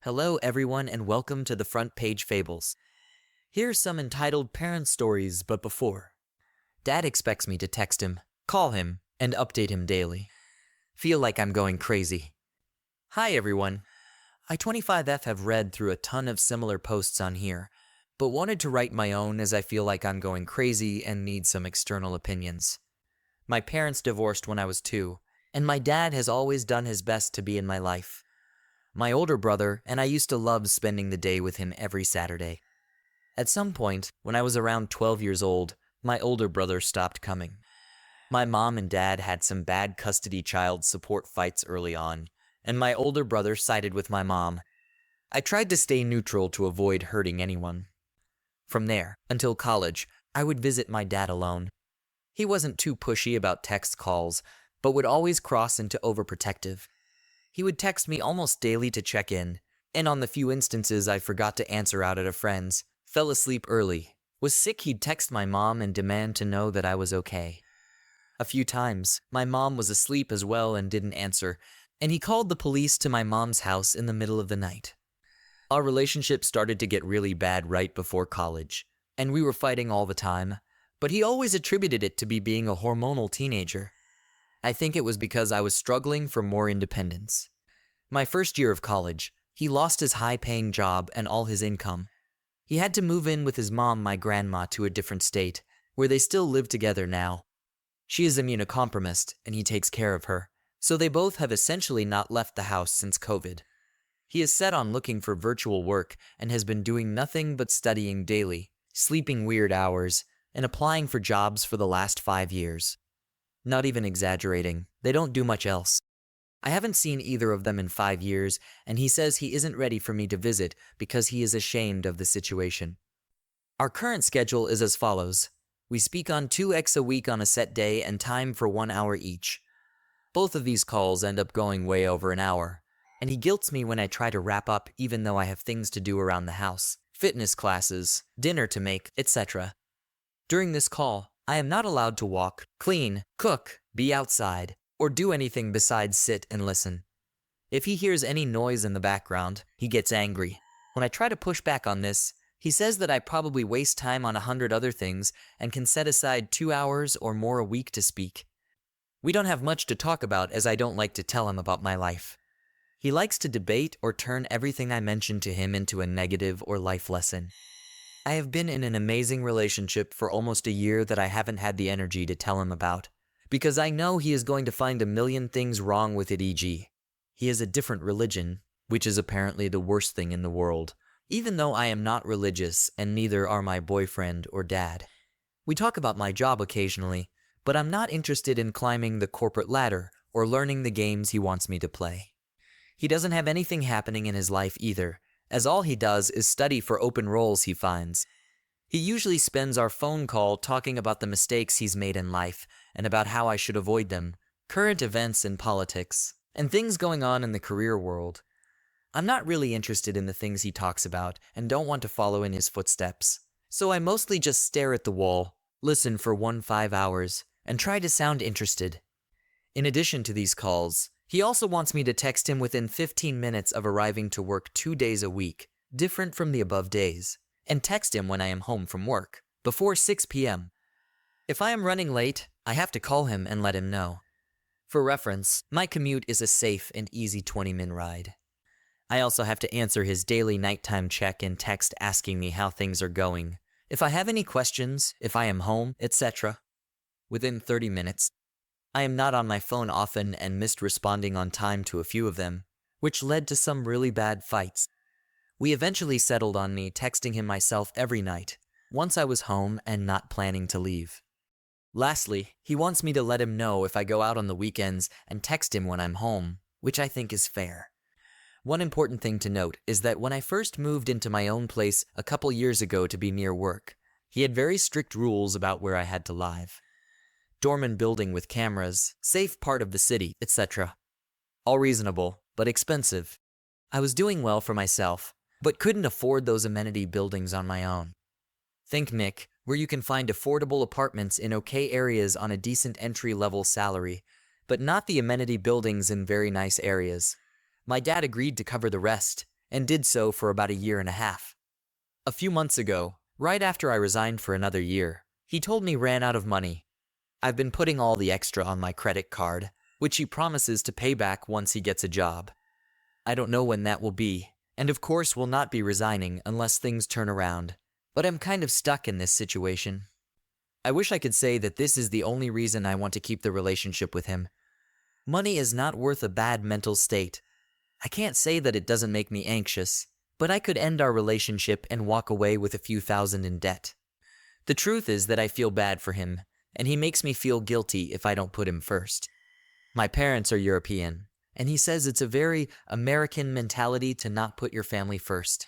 Hello everyone and welcome to the Front Page Fables. Here's some entitled parent stories, but before. Dad expects me to text him, call him, and update him daily. Feel like I'm going crazy. Hi everyone. I 25F have read through a ton of similar posts on here, but wanted to write my own as I feel like I'm going crazy and need some external opinions. My parents divorced when I was 2, and my dad has always done his best to be in my life. My older brother and I used to love spending the day with him every Saturday. At some point, when I was around 12 years old, my older brother stopped coming. My mom and dad had some bad custody child support fights early on, and my older brother sided with my mom. I tried to stay neutral to avoid hurting anyone. From there, until college, I would visit my dad alone. He wasn't too pushy about text calls, but would always cross into overprotective. He would text me almost daily to check in, and on the few instances I forgot to answer out at a friend's, fell asleep early, was sick, he'd text my mom and demand to know that I was okay. A few times, my mom was asleep as well and didn't answer, and he called the police to my mom's house in the middle of the night. Our relationship started to get really bad right before college, and we were fighting all the time, but he always attributed it to me being a hormonal teenager. I think it was because I was struggling for more independence. My first year of college, he lost his high-paying job and all his income. He had to move in with his mom, my grandma, to a different state, where they still live together now. She is immunocompromised, and he takes care of her, so they both have essentially not left the house since COVID. He is set on looking for virtual work and has been doing nothing but studying daily, sleeping weird hours, and applying for jobs for the last 5 years. Not even exaggerating, they don't do much else. I haven't seen either of them in 5 years, and he says he isn't ready for me to visit because he is ashamed of the situation. Our current schedule is as follows. We speak on 2x a week on a set day and time for 1 hour each. Both of these calls end up going way over an hour, and he guilts me when I try to wrap up even though I have things to do around the house, fitness classes, dinner to make, etc. During this call, I am not allowed to walk, clean, cook, be outside, or do anything besides sit and listen. If he hears any noise in the background, he gets angry. When I try to push back on this, he says that I probably waste time on 100 other things and can set aside 2 hours or more a week to speak. We don't have much to talk about as I don't like to tell him about my life. He likes to debate or turn everything I mention to him into a negative or life lesson. I have been in an amazing relationship for almost a year that I haven't had the energy to tell him about, because I know he is going to find a million things wrong with it, e.g. he has a different religion, which is apparently the worst thing in the world, even though I am not religious and neither are my boyfriend or dad. We talk about my job occasionally, but I'm not interested in climbing the corporate ladder or learning the games he wants me to play. He doesn't have anything happening in his life either, as all he does is study for open roles he finds. He usually spends our phone call talking about the mistakes he's made in life and about how I should avoid them, current events in politics, and things going on in the career world. I'm not really interested in the things he talks about and don't want to follow in his footsteps, so I mostly just stare at the wall, listen for 5 hours, and try to sound interested. In addition to these calls, he also wants me to text him within 15 minutes of arriving to work 2 days a week, different from the above days, and text him when I am home from work, before 6 p.m. If I am running late, I have to call him and let him know. For reference, my commute is a safe and easy 20-minute ride. I also have to answer his daily nighttime check and text asking me how things are going, if I have any questions, if I am home, etc. Within 30 minutes. I am not on my phone often and missed responding on time to a few of them, which led to some really bad fights. We eventually settled on me texting him myself every night, once I was home and not planning to leave. Lastly, he wants me to let him know if I go out on the weekends and text him when I'm home, which I think is fair. One important thing to note is that when I first moved into my own place a couple years ago to be near work, he had very strict rules about where I had to live. Dorman building with cameras, safe part of the city, etc. All reasonable, but expensive. I was doing well for myself, but couldn't afford those amenity buildings on my own. Think Nick, where you can find affordable apartments in okay areas on a decent entry-level salary, but not the amenity buildings in very nice areas. My dad agreed to cover the rest, and did so for about a year and a half. A few months ago, right after I resigned for another year, he told me ran out of money. I've been putting all the extra on my credit card, which he promises to pay back once he gets a job. I don't know when that will be, and of course will not be resigning unless things turn around, but I'm kind of stuck in this situation. I wish I could say that this is the only reason I want to keep the relationship with him. Money is not worth a bad mental state. I can't say that it doesn't make me anxious, but I could end our relationship and walk away with a few thousand in debt. The truth is that I feel bad for him, and he makes me feel guilty if I don't put him first. My parents are European, and he says it's a very American mentality to not put your family first.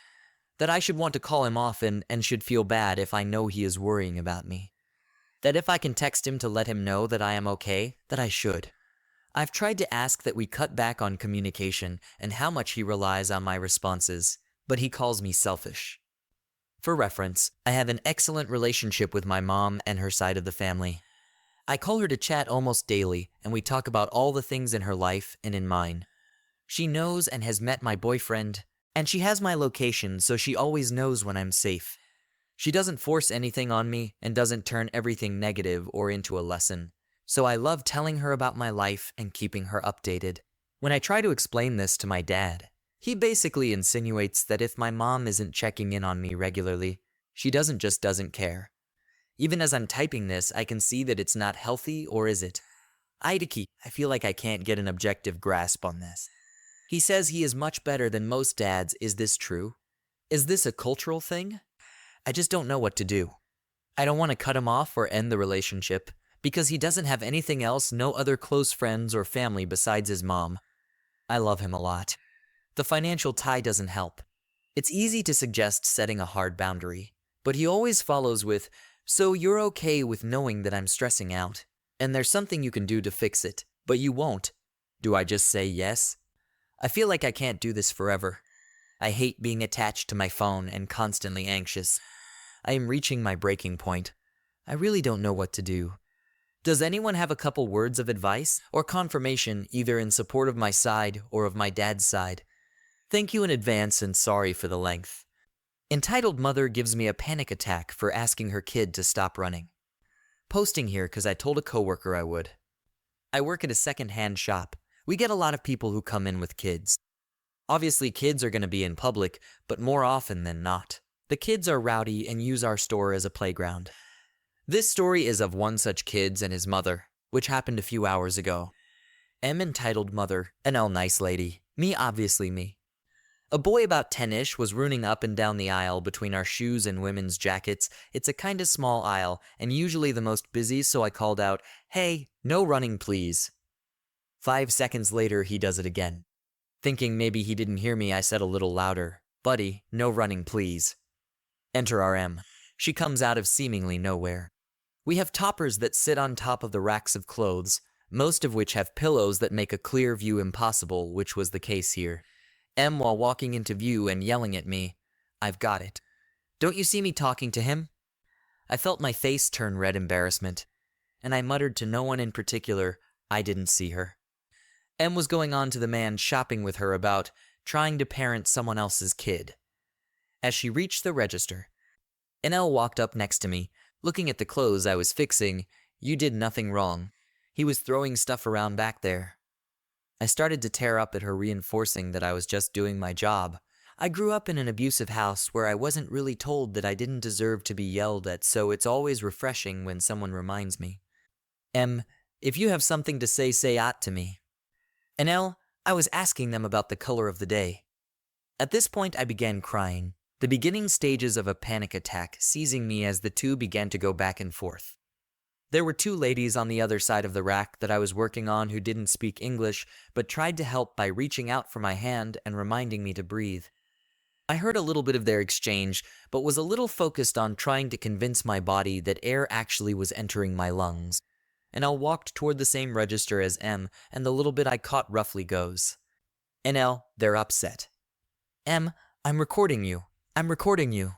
That I should want to call him often and should feel bad if I know he is worrying about me. That if I can text him to let him know that I am okay, that I should. I've tried to ask that we cut back on communication and how much he relies on my responses, but he calls me selfish. For reference, I have an excellent relationship with my mom and her side of the family. I call her to chat almost daily, and we talk about all the things in her life and in mine. She knows and has met my boyfriend, and she has my location, so she always knows when I'm safe. She doesn't force anything on me and doesn't turn everything negative or into a lesson, so I love telling her about my life and keeping her updated. When I try to explain this to my dad, he basically insinuates that if my mom isn't checking in on me regularly, she doesn't care. Even as I'm typing this, I can see that it's not healthy, or is it? I feel like I can't get an objective grasp on this. He says he is much better than most dads. Is this true? Is this a cultural thing? I just don't know what to do. I don't want to cut him off or end the relationship, because he doesn't have anything else, no other close friends or family besides his mom. I love him a lot. The financial tie doesn't help. It's easy to suggest setting a hard boundary, but he always follows with, "So you're okay with knowing that I'm stressing out, and there's something you can do to fix it, but you won't." Do I just say yes? I feel like I can't do this forever. I hate being attached to my phone and constantly anxious. I am reaching my breaking point. I really don't know what to do. Does anyone have a couple words of advice or confirmation, either in support of my side or of my dad's side? Thank you in advance and sorry for the length. Entitled Mother gives me a panic attack for asking her kid to stop running. Posting here because I told a coworker I would. I work at a second-hand shop. We get a lot of people who come in with kids. Obviously, kids are going to be in public, but more often than not, the kids are rowdy and use our store as a playground. This story is of one such kid and his mother, which happened a few hours ago. M entitled Mother, NL nice lady, me obviously me. A boy about 10-ish was running up and down the aisle between our shoes and women's jackets. It's a kinda small aisle, and usually the most busy, so I called out, "Hey, no running please." 5 seconds later, he does it again. Thinking maybe he didn't hear me, I said a little louder, "Buddy, no running please." Enter our M. She comes out of seemingly nowhere. We have toppers that sit on top of the racks of clothes, most of which have pillows that make a clear view impossible, which was the case here. M while walking into view and yelling at me, "I've got it. Don't you see me talking to him?" I felt my face turn red embarrassment, and I muttered to no one in particular, I didn't see her. M was going on to the man shopping with her about trying to parent someone else's kid. As she reached the register, NL walked up next to me, looking at the clothes I was fixing. "You did nothing wrong. He was throwing stuff around back there." I started to tear up at her, reinforcing that I was just doing my job. I grew up in an abusive house where I wasn't really told that I didn't deserve to be yelled at, so it's always refreshing when someone reminds me. M, if you have something to say it to me. And L, I was asking them about the color of the day. At this point I began crying, the beginning stages of a panic attack seizing me as the two began to go back and forth. There were 2 ladies on the other side of the rack that I was working on who didn't speak English, but tried to help by reaching out for my hand and reminding me to breathe. I heard a little bit of their exchange, but was a little focused on trying to convince my body that air actually was entering my lungs. And I walked toward the same register as M, and the little bit I caught roughly goes, "NL, they're upset." "M, I'm recording you. I'm recording you."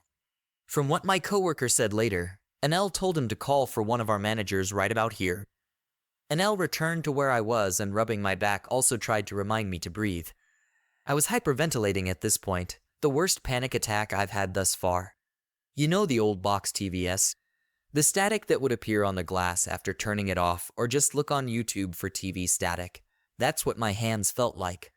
From what my coworker said later, NL told him to call for one of our managers right about here. NL returned to where I was and rubbing my back also tried to remind me to breathe. I was hyperventilating at this point, the worst panic attack I've had thus far. You know the old box TVS? The static that would appear on the glass after turning it off, or just look on YouTube for TV static. That's what my hands felt like.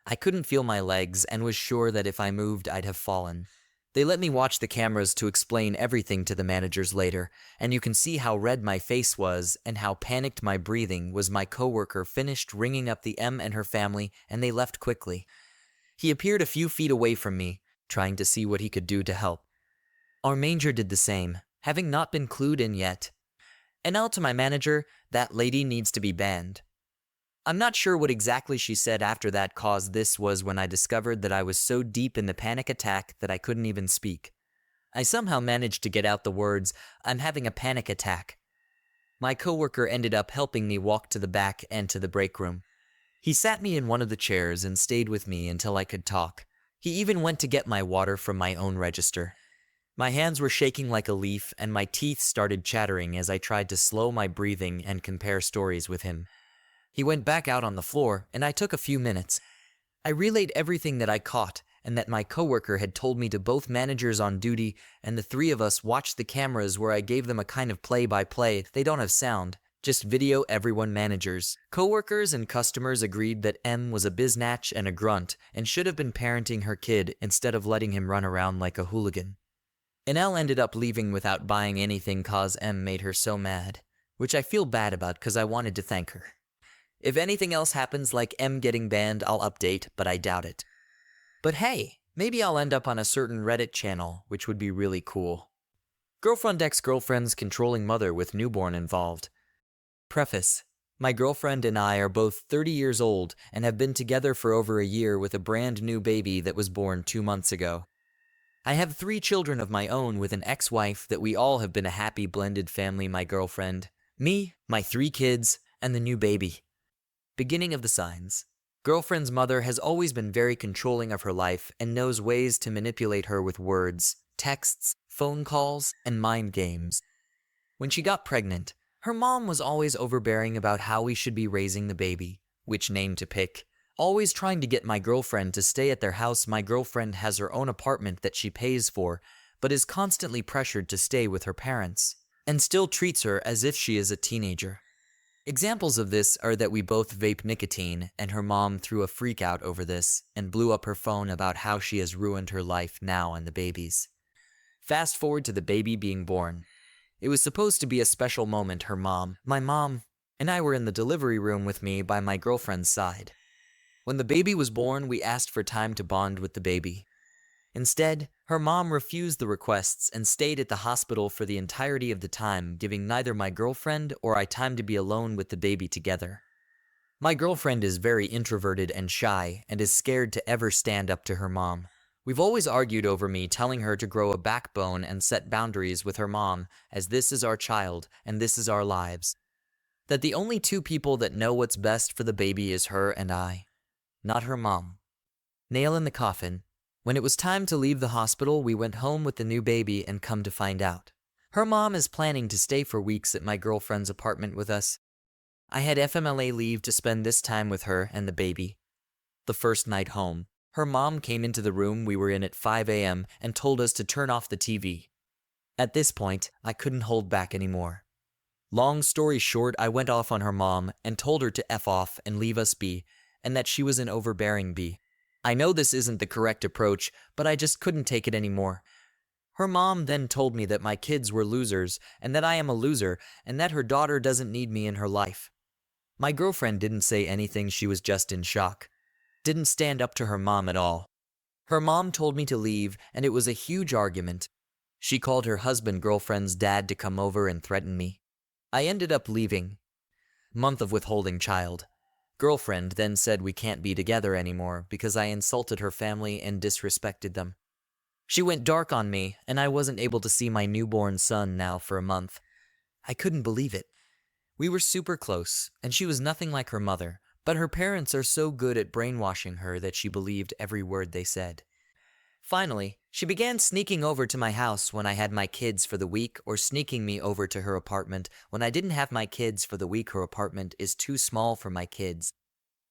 I couldn't feel my legs and was sure that if I moved I'd have fallen. They let me watch the cameras to explain everything to the managers later, and you can see how red my face was and how panicked my breathing was. My coworker finished ringing up the M and her family, and they left quickly. He appeared a few feet away from me, trying to see what he could do to help. Our manager did the same, having not been clued in yet. And now to my manager, that lady needs to be banned. I'm not sure what exactly she said after that, cause this was when I discovered that I was so deep in the panic attack that I couldn't even speak. I somehow managed to get out the words, "I'm having a panic attack." My coworker ended up helping me walk to the back and to the break room. He sat me in one of the chairs and stayed with me until I could talk. He even went to get my water from my own register. My hands were shaking like a leaf and my teeth started chattering as I tried to slow my breathing and compare stories with him. He went back out on the floor, and I took a few minutes. I relayed everything that I caught, and that my coworker had told me to both managers on duty, and the three of us watched the cameras where I gave them a kind of play-by-play. They don't have sound, just video. Everyone, managers, coworkers, and customers agreed that M was a biznatch and a grunt, and should have been parenting her kid instead of letting him run around like a hooligan. And L ended up leaving without buying anything cause M made her so mad, which I feel bad about cause I wanted to thank her. If anything else happens like M getting banned, I'll update, but I doubt it. But hey, maybe I'll end up on a certain Reddit channel, which would be really cool. Girlfriend ex-girlfriend's controlling mother with newborn involved. Preface. My girlfriend and I are both 30 years old and have been together for over a year with a brand new baby that was born 2 months ago. I have 3 children of my own with an ex-wife that we all have been a happy blended family. My girlfriend, me, my 3 kids, and the new baby. Beginning of the signs. Girlfriend's mother has always been very controlling of her life and knows ways to manipulate her with words, texts, phone calls, and mind games. When she got pregnant, her mom was always overbearing about how we should be raising the baby, which name to pick, always trying to get my girlfriend to stay at their house. My girlfriend has her own apartment that she pays for, but is constantly pressured to stay with her parents, and still treats her as if she is a teenager. Examples of this are that we both vape nicotine, and her mom threw a freak out over this and blew up her phone about how she has ruined her life now and the baby's. Fast forward to the baby being born. It was supposed to be a special moment. My mom, and I were in the delivery room with me by my girlfriend's side. When the baby was born, we asked for time to bond with the baby. Instead, her mom refused the requests and stayed at the hospital for the entirety of the time, giving neither my girlfriend or I time to be alone with the baby together. My girlfriend is very introverted and shy and is scared to ever stand up to her mom. We've always argued over me telling her to grow a backbone and set boundaries with her mom, as this is our child and this is our lives. That the only 2 people that know what's best for the baby is her and I, not her mom. Nail in the coffin. When it was time to leave the hospital, we went home with the new baby and come to find out, her mom is planning to stay for weeks at my girlfriend's apartment with us. I had FMLA leave to spend this time with her and the baby. The first night home, her mom came into the room we were in at 5 a.m. and told us to turn off the TV. At this point, I couldn't hold back anymore. Long story short, I went off on her mom and told her to F off and leave us be, and that she was an overbearing bee. I know this isn't the correct approach, but I just couldn't take it anymore. Her mom then told me that my kids were losers, and that I am a loser, and that her daughter doesn't need me in her life. My girlfriend didn't say anything, she was just in shock. Didn't stand up to her mom at all. Her mom told me to leave, and it was a huge argument. She called her husband girlfriend's dad to come over and threaten me. I ended up leaving. Month of withholding child. Girlfriend then said we can't be together anymore because I insulted her family and disrespected them. She went dark on me, and I wasn't able to see my newborn son now for a month. I couldn't believe it. We were super close, and she was nothing like her mother, but her parents are so good at brainwashing her that she believed every word they said. Finally, she began sneaking over to my house when I had my kids for the week, or sneaking me over to her apartment when I didn't have my kids for the week. Her apartment is too small for my kids.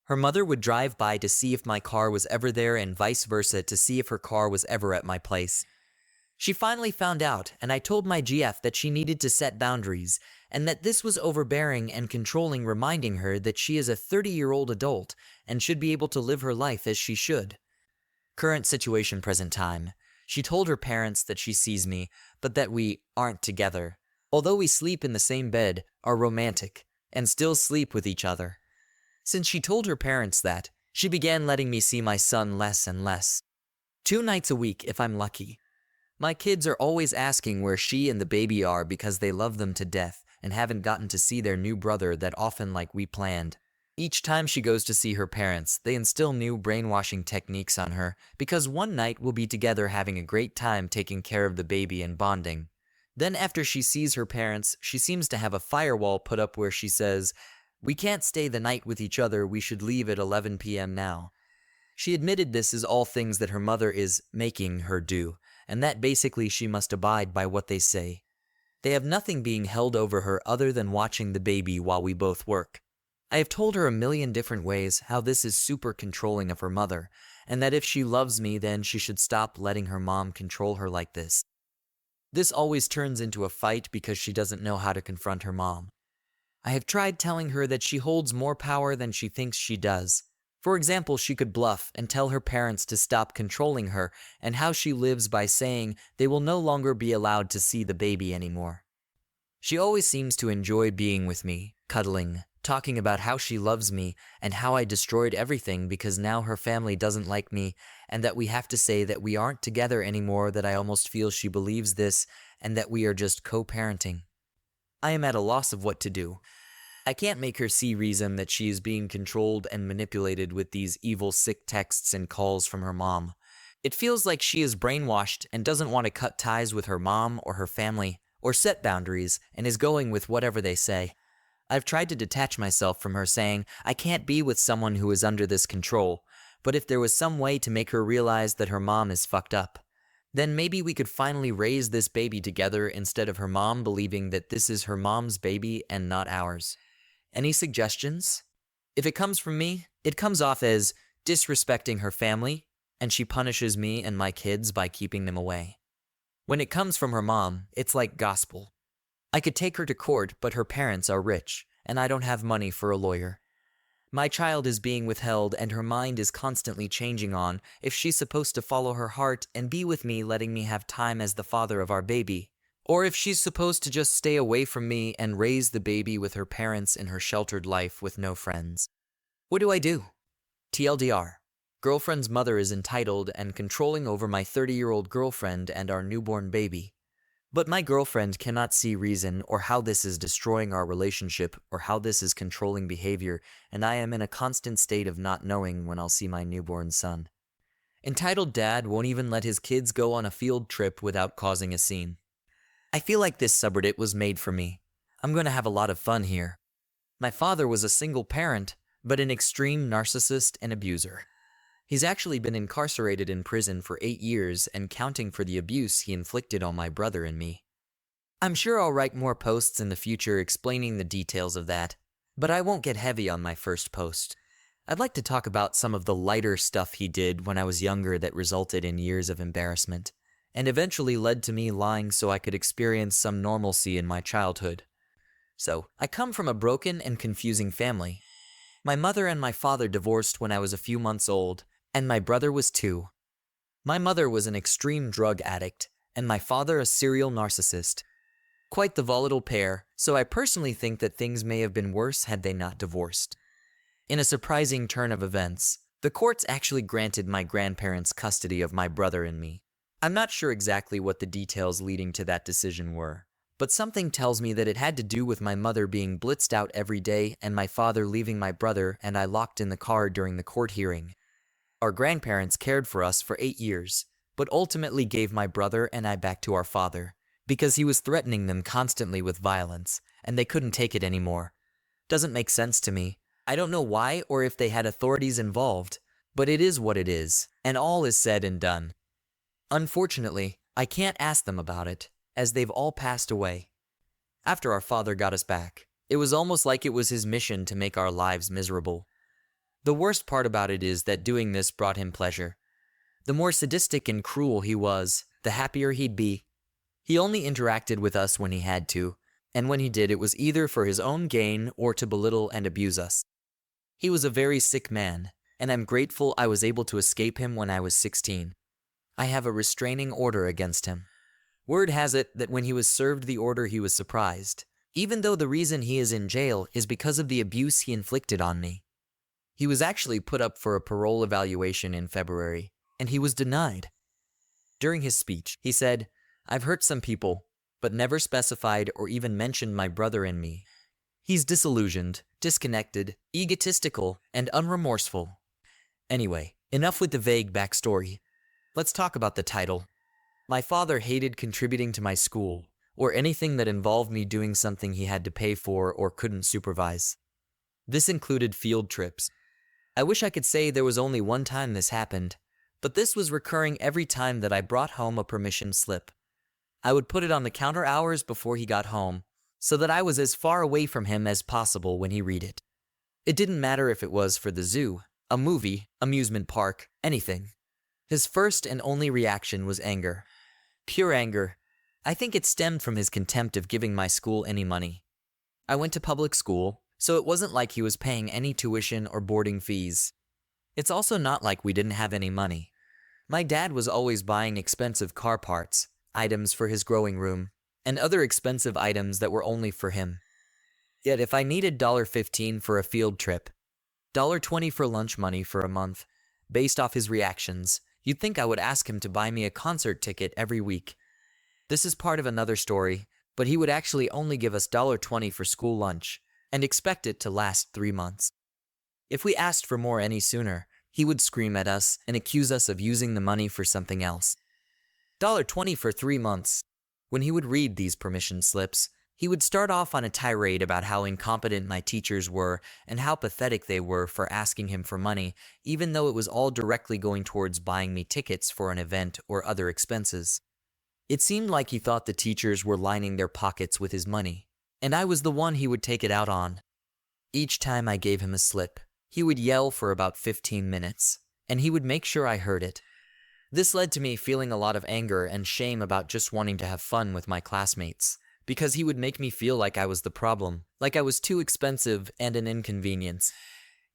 Her mother would drive by to see if my car was ever there and vice versa to see if her car was ever at my place. She finally found out, and I told my GF that she needed to set boundaries, and that this was overbearing and controlling, reminding her that she is a 30-year-old adult and should be able to live her life as she should. Current situation, present time. She told her parents that she sees me, but that we aren't together. Although we sleep in the same bed, are romantic, and still sleep with each other. Since she told her parents that, she began letting me see my son less and less. 2 nights a week if I'm lucky. My kids are always asking where she and the baby are because they love them to death and haven't gotten to see their new brother that often like we planned. Each time she goes to see her parents, they instill new brainwashing techniques on her because one night we'll be together having a great time taking care of the baby and bonding. Then after she sees her parents, she seems to have a firewall put up where she says, "We can't stay the night with each other, we should leave at 11 p.m. now." She admitted this is all things that her mother is making her do, and that basically she must abide by what they say. They have nothing being held over her other than watching the baby while we both work. I have told her a million different ways how this is super controlling of her mother, and that if she loves me then she should stop letting her mom control her like this. This always turns into a fight because she doesn't know how to confront her mom. I have tried telling her that she holds more power than she thinks she does. For example, she could bluff and tell her parents to stop controlling her and how she lives by saying they will no longer be allowed to see the baby anymore. She always seems to enjoy being with me, cuddling, talking about how she loves me and how I destroyed everything because now her family doesn't like me and that we have to say that we aren't together anymore, that I almost feel she believes this and that we are just co-parenting. I am at a loss of what to do. I can't make her see reason that she is being controlled and manipulated with these evil sick texts and calls from her mom. It feels like she is brainwashed and doesn't want to cut ties with her mom or her family or set boundaries and is going with whatever they say. I've tried to detach myself from her, saying I can't be with someone who is under this control, but if there was some way to make her realize that her mom is fucked up, then maybe we could finally raise this baby together instead of her mom believing that this is her mom's baby and not ours. Any suggestions? If it comes from me, it comes off as disrespecting her family, and she punishes me and my kids by keeping them away. When it comes from her mom, it's like gospel. I could take her to court, but her parents are rich, and I don't have money for a lawyer. My child is being withheld, and her mind is constantly changing on if she's supposed to follow her heart and be with me, letting me have time as the father of our baby, or if she's supposed to just stay away from me and raise the baby with her parents in her sheltered life with no friends. What do I do? TLDR. Girlfriend's mother is entitled and controlling over my 30-year-old girlfriend and our newborn baby. But my girlfriend cannot see reason or how this is destroying our relationship or how this is controlling behavior, and I am in a constant state of not knowing when I'll see my newborn son. Entitled dad won't even let his kids go on a field trip without causing a scene. I feel like this subreddit was made for me. I'm going to have a lot of fun here. My father was a single parent, but an extreme narcissist and abuser. He's actually been incarcerated in prison for 8 years and counting for the abuse he inflicted on my brother and me. I'm sure I'll write more posts in the future explaining the details of that, but I won't get heavy on my first post. I'd like to talk about some of the lighter stuff he did when I was younger that resulted in years of embarrassment, and eventually led to me lying so I could experience some normalcy in my childhood. So, I come from a broken and confusing family. My mother and my father divorced when I was a few months old, and my brother was 2. My mother was an extreme drug addict, and my father a serial narcissist. Quite the volatile pair, so I personally think that things may have been worse had they not divorced. In a surprising turn of events, the courts actually granted my grandparents custody of my brother and me. I'm not sure exactly what the details leading to that decision were, but something tells me that it had to do with my mother being blitzed out every day and my father leaving my brother and I locked in the car during the court hearing. Our grandparents cared for us for 8 years, but ultimately gave my brother and I back to our father, because he was threatening them constantly with violence, and they couldn't take it anymore. Doesn't make sense to me. I don't know why or if they had authorities involved, but it is what it is, and all is said and done. Unfortunately, I can't ask them about it, as they've all passed away. After our father got us back, it was almost like it was his mission to make our lives miserable. The worst part about it is that doing this brought him pleasure. The more sadistic and cruel he was, the happier he'd be. He only interacted with us when he had to, and when he did, it was either for his own gain or to belittle and abuse us. He was a very sick man, and I'm grateful I was able to escape him when I was 16. I have a restraining order against him. Word has it that when he was served the order he was surprised, even though the reason he is in jail is because of the abuse he inflicted on me. He was actually put up for a parole evaluation in February, and he was denied. During his speech, he said, "I've hurt some people, but never specified or even mentioned my brother and me. He's disillusioned, disconnected, egotistical, and unremorseful." Anyway, enough with the vague backstory. Let's talk about the title. My father hated contributing to my school, or anything that involved me doing something he had to pay for or couldn't supervise. This included field trips. I wish I could say there was only one time this happened, but this was recurring every time that I brought home a permission slip. I would put it on the counter hours before he got home, so that I was as far away from him as possible when he read it. It didn't matter if it was for the zoo, a movie, amusement park, anything. His first and only reaction was anger. Pure anger. I think it stemmed from his contempt of giving my school any money. I went to public school, so it wasn't like he was paying any tuition or boarding fees. It's also not like we didn't have any money. My dad was always buying expensive car parts, items for his growing room, and other expensive items that were only for him. Yet if I needed $15 for a field trip, $20 for lunch money for a month, based off his reactions, you'd think I would ask him to buy me a concert ticket every week. This is part of another story, but he would actually only give us $20 for school lunch, and expect it to last 3 months. If we asked for more any sooner, he would scream at us and accuse us of using the money for something else. $20 for 3 months. When he would read these permission slips, he would start off on a tirade about how incompetent my teachers were and how pathetic they were for asking him for money, even though it was all directly going towards buying me tickets for an event or other expenses. It seemed like he thought the teachers were lining their pockets with his money, and I was the one he would take it out on. Each time I gave him a slip, he would yell for about 15 minutes, and he would make sure I heard it. This led to me feeling a lot of anger and shame about just wanting to have fun with my classmates, because he would make me feel like I was the problem, like I was too expensive and an inconvenience.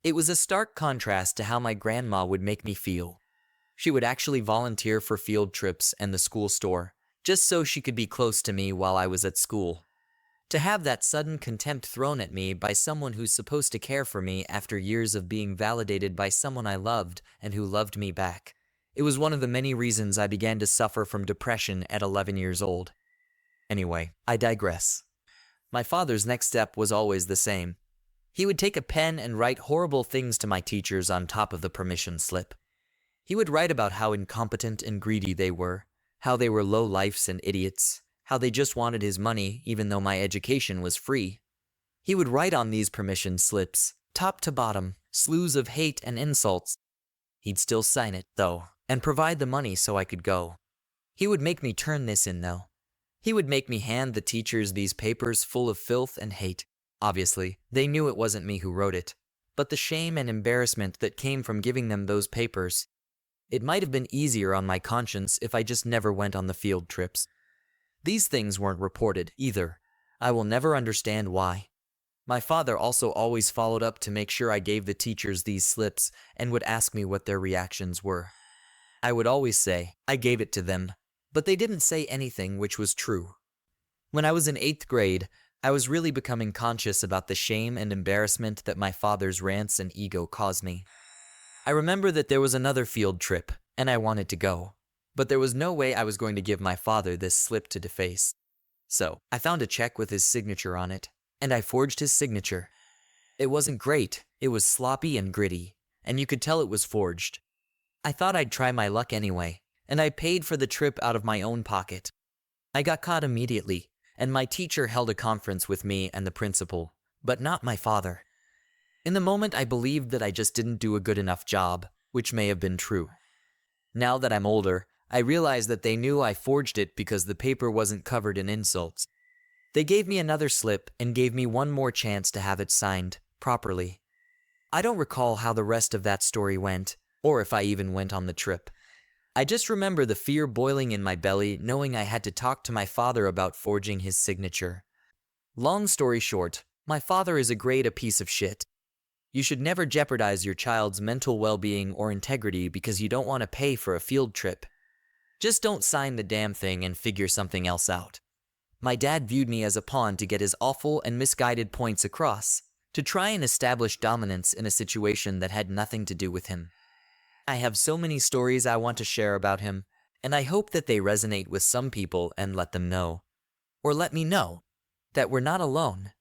It was a stark contrast to how my grandma would make me feel. She would actually volunteer for field trips and the school store, just so she could be close to me while I was at school. To have that sudden contempt thrown at me by someone who's supposed to care for me after years of being validated by someone I loved and who loved me back. It was one of the many reasons I began to suffer from depression at 11 years old. Anyway, I digress. My father's next step was always the same. He would take a pen and write horrible things to my teachers on top of the permission slip. He would write about how incompetent and greedy they were, how they were low-lifes and idiots, how they just wanted his money even though my education was free. He would write on these permission slips, top to bottom, slews of hate and insults. He'd still sign it, though, and provide the money so I could go. He would make me turn this in, though. He would make me hand the teachers these papers full of filth and hate. Obviously, they knew it wasn't me who wrote it, but the shame and embarrassment that came from giving them those papers. It might have been easier on my conscience if I just never went on the field trips. These things weren't reported, either. I will never understand why. My father also always followed up to make sure I gave the teachers these slips and would ask me what their reactions were. I would always say, I gave it to them, but they didn't say anything, which was true. When I was in 8th grade, I was really becoming conscious about the shame and embarrassment that my father's rants and ego caused me. I remember that there was another field trip, and I wanted to go. But there was no way I was going to give my father this slip to deface. So, I found a check with his signature on it, and I forged his signature. It wasn't great, it was sloppy and gritty, and you could tell it was forged. I thought I'd try my luck anyway, and I paid for the trip out of my own pocket. I got caught immediately, and my teacher held a conference with me and the principal, but not my father. In the moment, I believed that I just didn't do a good enough job, which may have been true. Now that I'm older, I realize that they knew I forged it because the paper wasn't covered in insults. They gave me another slip and gave me one more chance to have it signed, properly. I don't recall how the rest of that story went, or if I even went on the trip. I just remember the fear boiling in my belly, knowing I had to talk to my father about forging his signature. Long story short, my father is a piece of shit. You should never jeopardize your child's mental well-being or integrity because you don't want to pay for a field trip. Just don't sign the damn thing and figure something else out. My dad viewed me as a pawn to get his awful and misguided points across, to try and establish dominance in a situation that had nothing to do with him. I have so many stories I want to share about him, and I hope that they resonate with some people and let them know, or let me know, that we're not alone.